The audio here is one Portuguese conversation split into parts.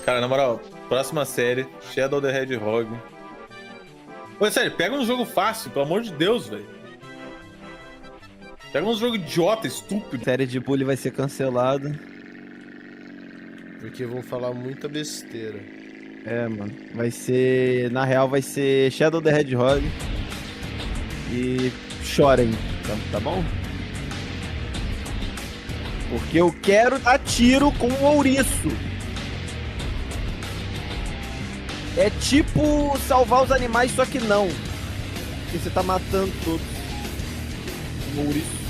Cara, na moral, próxima série, Shadow the Hedgehog. Pô, sério, pega um jogo fácil, pelo amor de Deus, velho. Pega um jogo idiota, estúpido. A série de bully vai ser cancelada. Porque vão falar muita besteira. É, mano. Vai ser... Na real, vai ser Shadow the Hedgehog. E chorem, tá bom? Porque eu quero dar tiro com o ouriço. É tipo salvar os animais, só que não. Porque você tá matando todos. O ouriço.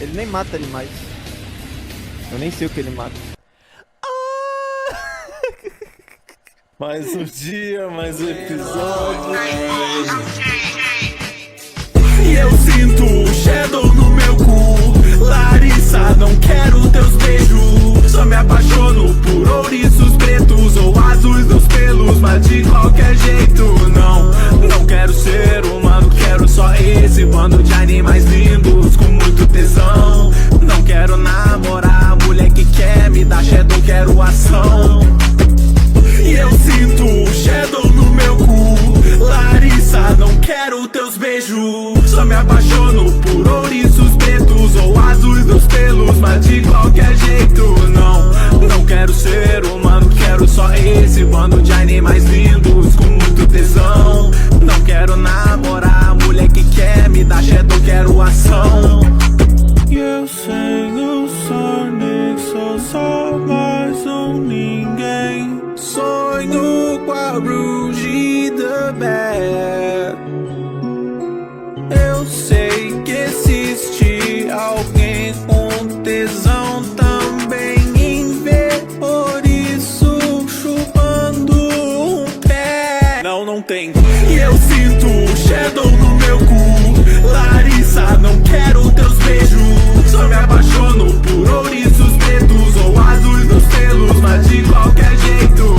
Ele nem mata animais. Eu nem sei o que ele mata. Mais um dia, mais um episódio. E eu sinto o Shadow no meu cu. Larissa, não quero teus beijos. Só me apaixono por ouriços pretos ou azuis dos pelos, mas de qualquer jeito não quero ser humano, quero só esse bando de animais lindos com muito tesão. Não quero namorar a mulher que quer me dar Shadow, quero ação. E eu sinto o Shadow no meu cu. Larissa, não quero teus beijos. Só me apaixono por ouriços pretos ou azuis dos pelos, mas de qualquer jeito não quero ser humano, quero só esse bando de animais lindos com muito tesão. Não quero namorar a mulher que quer me dar Shadow, quero ação. E eu sei, eu sou só mais um ninguém. Sonho com a Rouge the Bear. Eu sei que existe alguém com tesão também em ver ouriço chupando um pé. Não tem. E eu sinto o Shadow no meu cu. Larissa, não quero teus beijos. Só me apaixono por ouriços pretos ou azuis dos pelos, mas de qualquer jeito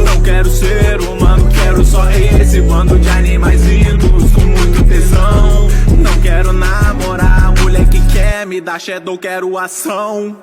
não quero ser humano, quero só esse bando de animais lindos com muito tesão. Não quero namorar a mulher que quer me dar Shadow, quero ação.